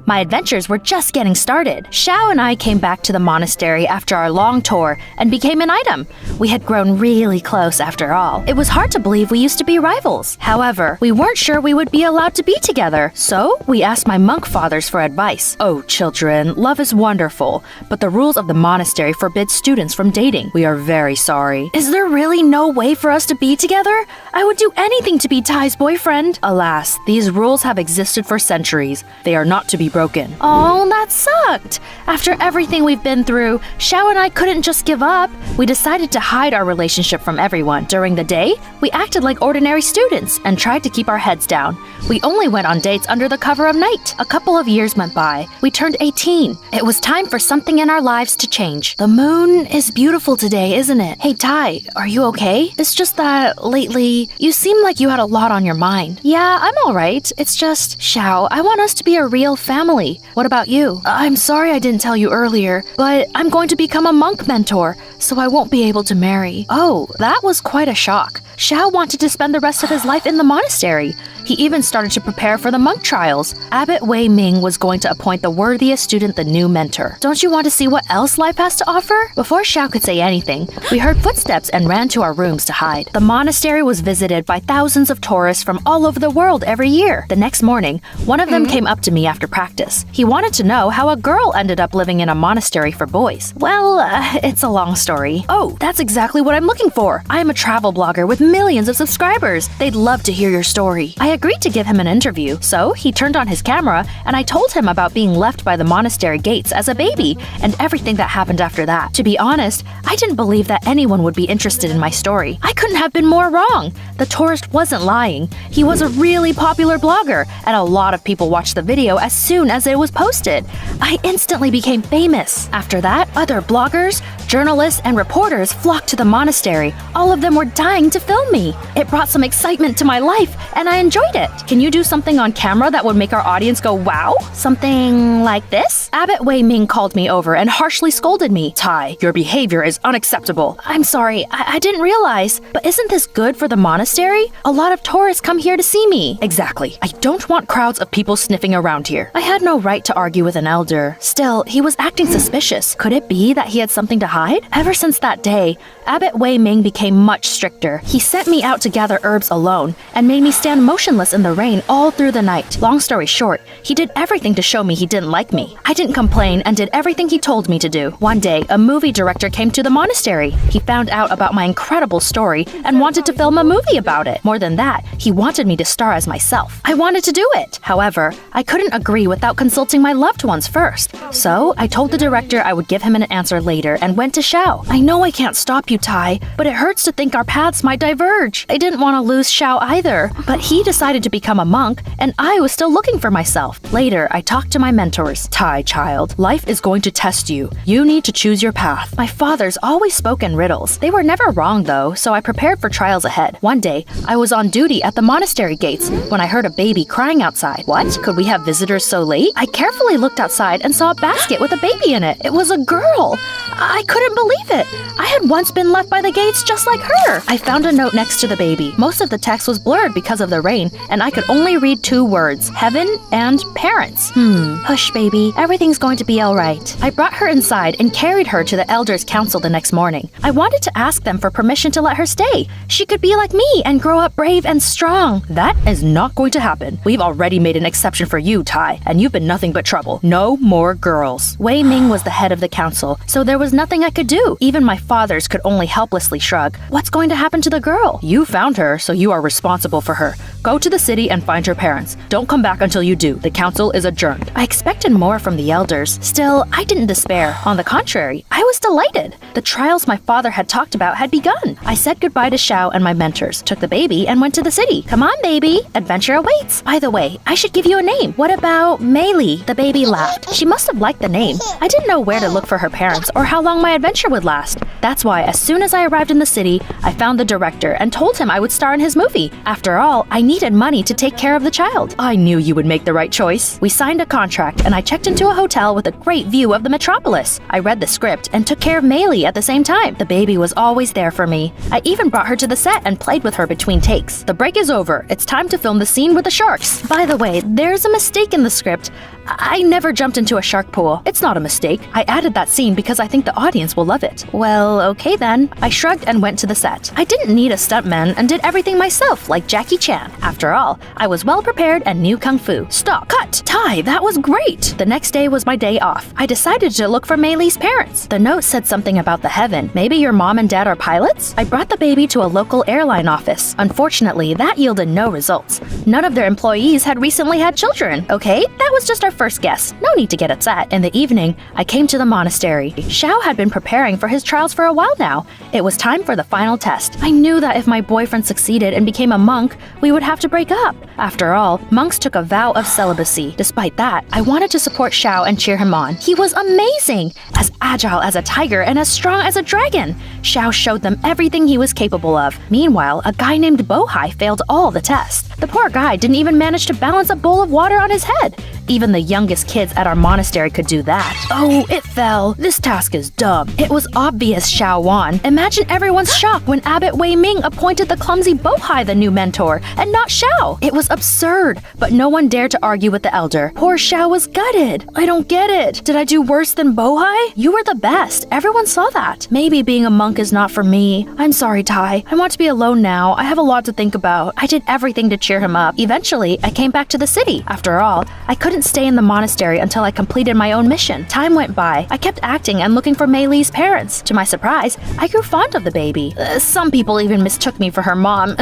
My adventures were just getting started. Xiao and I came back to the monastery after our long tour and became an item. We had grown really close after all. It was hard to believe we used to be rivals. However, we weren't sure we would be allowed to be together, so we asked my monk fathers for advice. Oh, children, love is wonderful, but the rules of the monastery forbid students from dating. We are very sorry. Is there really no way for us to be together? I would do anything to be Tai's boyfriend. Alas, these rules have existed for centuries. They are not to be broken. Oh, that sucked. After everything we've been through, Xiao and I couldn't just give up. We decided to hide our relationship from everyone. During the day, we acted like ordinary students and tried to keep our heads down. We only went on dates under the cover of night. A couple of years went by. We turned 18. It was time for something in our lives to change. The moon is beautiful today, isn't it? Hey, Tai, are you okay? It's just that lately, you seem like you had a lot on your mind. Yeah, I'm all right. It's just, Xiao, I want us to be a real family. What about you? I'm sorry I didn't tell you earlier, but I'm going to become a monk mentor, so I won't be able to marry. Oh, that was quite a shock. Xiao wanted to spend the rest of his life in the monastery. He even started to prepare for the monk trials. Abbot Wei Ming was going to appoint the worthiest student the new mentor. Don't you want to see what else life has to offer? Before Xiao could say anything, we heard footsteps and ran to our rooms to hide. The monastery was visited by thousands of tourists from all over the world every year. The next morning, one of them came up to me after practice. He wanted to know how a girl ended up living in a monastery for boys. Well, it's a long story. Oh, that's exactly what I'm looking for. I am a travel blogger with millions of subscribers. They'd love to hear your story. I agreed to give him an interview, so he turned on his camera and I told him about being left by the monastery gates as a baby and everything that happened after that. To be honest, I didn't believe that anyone would be interested in my story. I couldn't have been more wrong. The tourist wasn't lying. He was a really popular blogger, and a lot of people watched the video as soon as it was posted. I instantly became famous. After that, other bloggers, journalists, and reporters flocked to the monastery. All of them were dying to film me. It brought some excitement to my life, and I enjoyed it. Can you do something on camera that would make our audience go, wow? Something like this? Abbot Wei Ming called me over and harshly scolded me. Tai, your behavior is unacceptable. I'm sorry, I didn't realize. But isn't this good for the monastery? A lot of tourists come here to see me. Exactly. I don't want crowds of people sniffing around here. I had no right to argue with an elder. Still, he was acting suspicious. Could it be that he had something to hide? Ever since that day, Abbot Wei Ming became much stricter. He sent me out to gather herbs alone and made me stand motionless in the rain all through the night. Long story short, he did everything to show me he didn't like me. I didn't complain and did everything he told me to do. One day, a movie director came to the monastery. He found out about my incredible story and wanted to film a movie about it. More than that, he wanted me to star as myself. I wanted to do it. However, I couldn't agree without consulting my loved ones first. So, I told the director I would give him an answer later and went to Xiao. I know I can't stop you, Tai, but it hurts to think our paths might diverge. I didn't want to lose Xiao either, but he decided to become a monk, and I was still looking for myself. Later, I talked to my mentors. Tai, child, life is going to test you. You need to choose your path. My fathers always spoke in riddles. They were never wrong, though, so I prepared for trials ahead. One day, I was on duty at the monastery gates when I heard a baby crying outside. What? Could we have visitors so late? I carefully looked outside and saw a basket with a baby in it. It was a girl. I couldn't believe it. I had once been left by the gates just like her. I found a note next to the baby. Most of the text was blurred because of the rain, and I could only read two words, heaven and parents. Hush, baby. Everything's going to be all right. I brought her inside and carried her to the elders' council the next morning. I wanted to ask them for permission to let her stay. She could be like me and grow up brave and strong. That is not going to happen. We've already made an exception for you, Tai, and you've been nothing but trouble. No more girls. Wei Ming was the head of the council, so there was nothing I could do. Even my fathers could only helplessly shrug. What's going to happen to the girl? You found her, so you are responsible for her. Go to the city and find her parents. Don't come back until you do. The council is adjourned. I expected more from the elders. Still, I didn't despair. On the contrary, I was delighted. The trials my father had talked about had begun. I said goodbye to Xiao and my mentors, took the baby, and went to the city. Come on, baby. Adventure awaits. By the way, I should give you a name. What about Meili? The baby laughed. She must have liked the name. I didn't know where to look for her parents or how long my adventure would last. That's why, as soon as I arrived in the city, I found the director and told him I would star in his movie. After all, I needed money to take care of the child. I knew you would make the right choice. We signed a contract, and I checked into a hotel with a great view of the metropolis. I read the script and took care of Meili at the same time. The baby was always there for me. I even brought her to the set and played with her between takes. The break is over. It's time to film the scene with the sharks. By the way, there's a mistake in the script. I never jumped into a shark pool. It's not a mistake. I added that scene because I think the audience will love it. Well, okay then. I shrugged and went to the set. I didn't need a stuntman and did everything myself like Jackie Chan. After all, I was well prepared and knew Kung Fu. Stop. Cut. Ty, that was great. The next day was my day off. I decided to look for Mei Li's parents. The note said something about the heaven. Maybe your mom and dad are pilots? I brought the baby to a local airline office. Unfortunately, that yielded no results. None of their employees had recently had children. Okay, that was just our first guess. No need to get upset. In the evening, I came to the monastery. Xiao had been preparing for his trials for a while now. It was time for the final test. I knew that if my boyfriend succeeded and became a monk, we would have to break up. After all, monks took a vow of celibacy. Despite that, I wanted to support Xiao and cheer him on. He was amazing! As agile as a tiger and as strong as a dragon. Xiao showed them everything he was capable of. Meanwhile, a guy named Bohai failed all the tests. The poor guy didn't even manage to balance a bowl of water on his head. Even the youngest kids at our monastery could do that. Oh, it fell. This task is dumb. It was obvious Xiao won. Imagine everyone's shock when Abbot Wei Ming appointed the clumsy Bohai the new mentor, and not Xiao. It was absurd, but no one dared to argue with the elder. Poor Xiao was gutted. I don't get it. Did I do worse than Bohai? You were the best. Everyone saw that. Maybe being a monk is not for me. I'm sorry, Tai. I want to be alone now. I have a lot to think about. I did everything to cheer him up. Eventually, I came back to the city. After all, I couldn't stay in the monastery until I completed my own mission. Time went by. I kept acting and looking for Mei Li's parents. To my surprise, I grew fond of the baby. Some people even mistook me for her mom.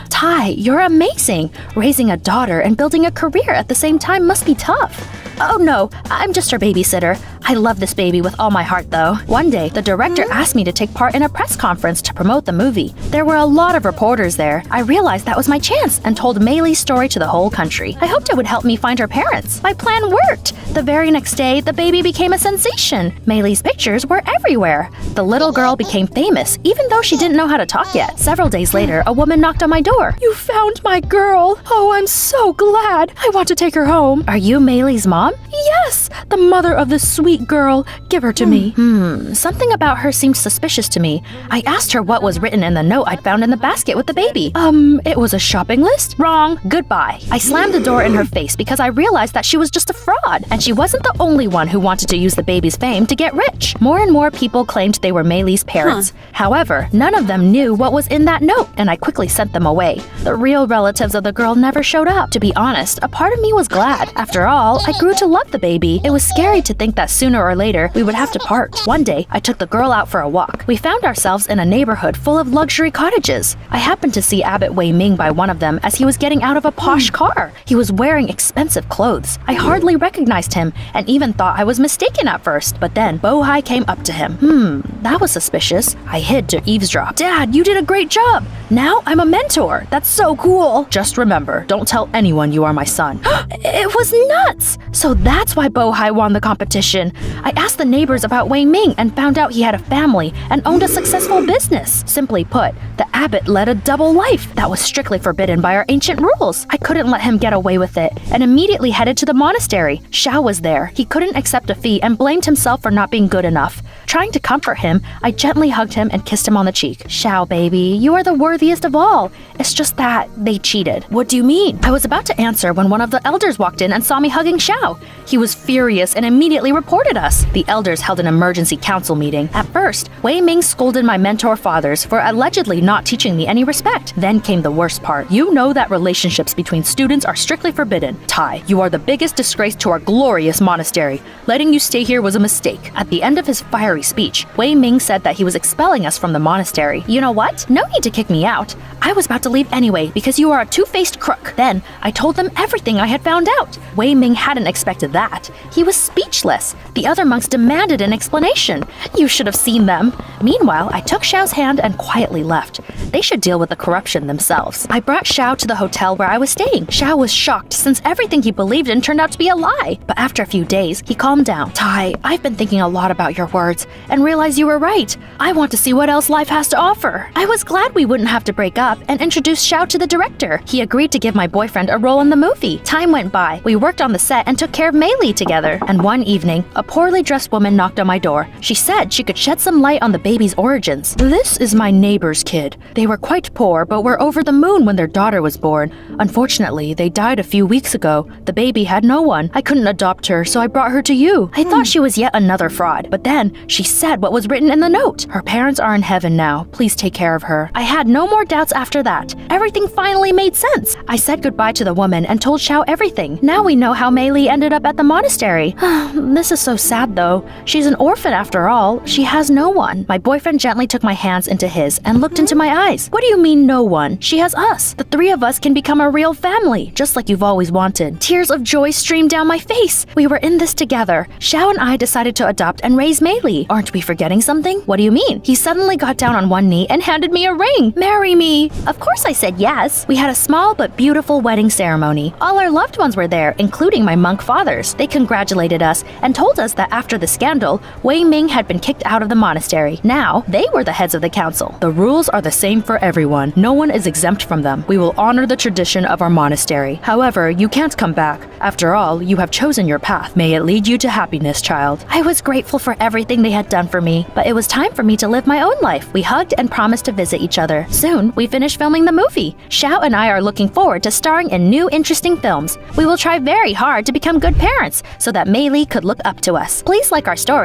Tai, you're amazing. Raising a daughter and building a career at the same time must be tough. Oh no, I'm just her babysitter. I love this baby with all my heart though. One day, the director asked me to take part in a press conference to promote the movie. There were a lot of reporters there. I realized that was my chance and told Mei Li's story to the whole country. I hoped it would help me find her parents. My plan worked. The very next day, the baby became a sensation. Mei Li's pictures were everywhere. The little girl became famous, even though she didn't know how to talk yet. Several days later, a woman knocked on my door. You found my girl. Oh, I'm so glad. I want to take her home. Are you Mei Li's mom? Yes, the mother of this sweet girl. Give her to me. Something about her seemed suspicious to me. I asked her what was written in the note I'd found in the basket with the baby. It was a shopping list? Wrong. Goodbye. I slammed the door in her face because I realized that she was just a fraud, and she wasn't the only one who wanted to use the baby's fame to get rich. More and more people claimed they were Mei Li's parents. However, none of them knew what was in that note, and I quickly sent them away. The real relatives of the girl never showed up. To be honest, a part of me was glad. After all, I grew to love the baby. It was scary to think that sooner or later we would have to part. One day, I took the girl out for a walk. We found ourselves in a neighborhood full of luxury cottages. I happened to see Abbot Wei Ming by one of them as he was getting out of a posh car. He was wearing expensive clothes. I hardly recognized him and even thought I was mistaken at first. But then Bohai came up to him. That was suspicious. I hid to eavesdrop. Dad, you did a great job. Now I'm a mentor. That's so cool. Just remember, don't tell anyone you are my son. It was nuts. So that's why Bohai won the competition. I asked the neighbors about Wei Ming and found out he had a family and owned a successful business. Simply put, the abbot led a double life that was strictly forbidden by our ancient rules. I couldn't let him get away with it and immediately headed to the monastery. Xiao was there. He couldn't accept a fee and blamed himself for not being good enough. Trying to comfort him, I gently hugged him and kissed him on the cheek. Xiao, baby, you are the worthiest of all. It's just that they cheated. What do you mean? I was about to answer when one of the elders walked in and saw me hugging Xiao. He was furious and immediately reported us. The elders held an emergency council meeting. At first, Wei Ming scolded my mentor fathers for allegedly not teaching me any respect. Then came the worst part. You know that relationships between students are strictly forbidden. Tai, you are the biggest disgrace to our glorious monastery. Letting you stay here was a mistake. At the end of his fiery speech, Wei Ming said that he was expelling us from the monastery. You know what? No need to kick me out. I was about to leave anyway because you are a two-faced crook. Then I told them everything I had found out. Wei Ming hadn't expected that. He was speechless. The other monks demanded an explanation. You should have seen them. Meanwhile, I took Xiao's hand and quietly left. They should deal with the corruption themselves. I brought Xiao to the hotel where I was staying. Xiao was shocked since everything he believed in turned out to be a lie. But after a few days, he calmed down. Tai, I've been thinking a lot about your words. it and realize you were right. I want to see what else life has to offer. I was glad we wouldn't have to break up and introduced Xiao to the director. He agreed to give my boyfriend a role in the movie. Time went by. We worked on the set and took care of Mei Li together. And one evening, a poorly dressed woman knocked on my door. She said she could shed some light on the baby's origins. This is my neighbor's kid. They were quite poor, but were over the moon when their daughter was born. Unfortunately, they died a few weeks ago. The baby had no one. I couldn't adopt her, so I brought her to you. I thought she was yet another fraud, but then she said what was written in the note. Her parents are in heaven now. Please take care of her. I had no more doubts after that. Everything finally made sense. I said goodbye to the woman and told Xiao everything. Now we know how Mei Li ended up at the monastery. This is so sad though. She's an orphan after all. She has no one. My boyfriend gently took my hands into his and looked into my eyes. What do you mean no one? She has us. The three of us can become a real family, just like you've always wanted. Tears of joy streamed down my face. We were in this together. Xiao and I decided to adopt and raise Mei Li. Aren't we forgetting something? What do you mean? He suddenly got down on one knee and handed me a ring. Marry me. Of course I said yes. We had a small but beautiful wedding ceremony. All our loved ones were there, including my monk fathers. They congratulated us and told us that after the scandal, Wei Ming had been kicked out of the monastery. Now, they were the heads of the council. The rules are the same for everyone. No one is exempt from them. We will honor the tradition of our monastery. However, you can't come back. After all, you have chosen your path. May it lead you to happiness, child. I was grateful for everything they had done for me, but it was time for me to live my own life. We hugged and promised to visit each other. Soon, we finished filming the movie. Xiao and I are looking forward to starring in new interesting films. We will try very hard to become good parents so that Mei Li could look up to us. Please like our story.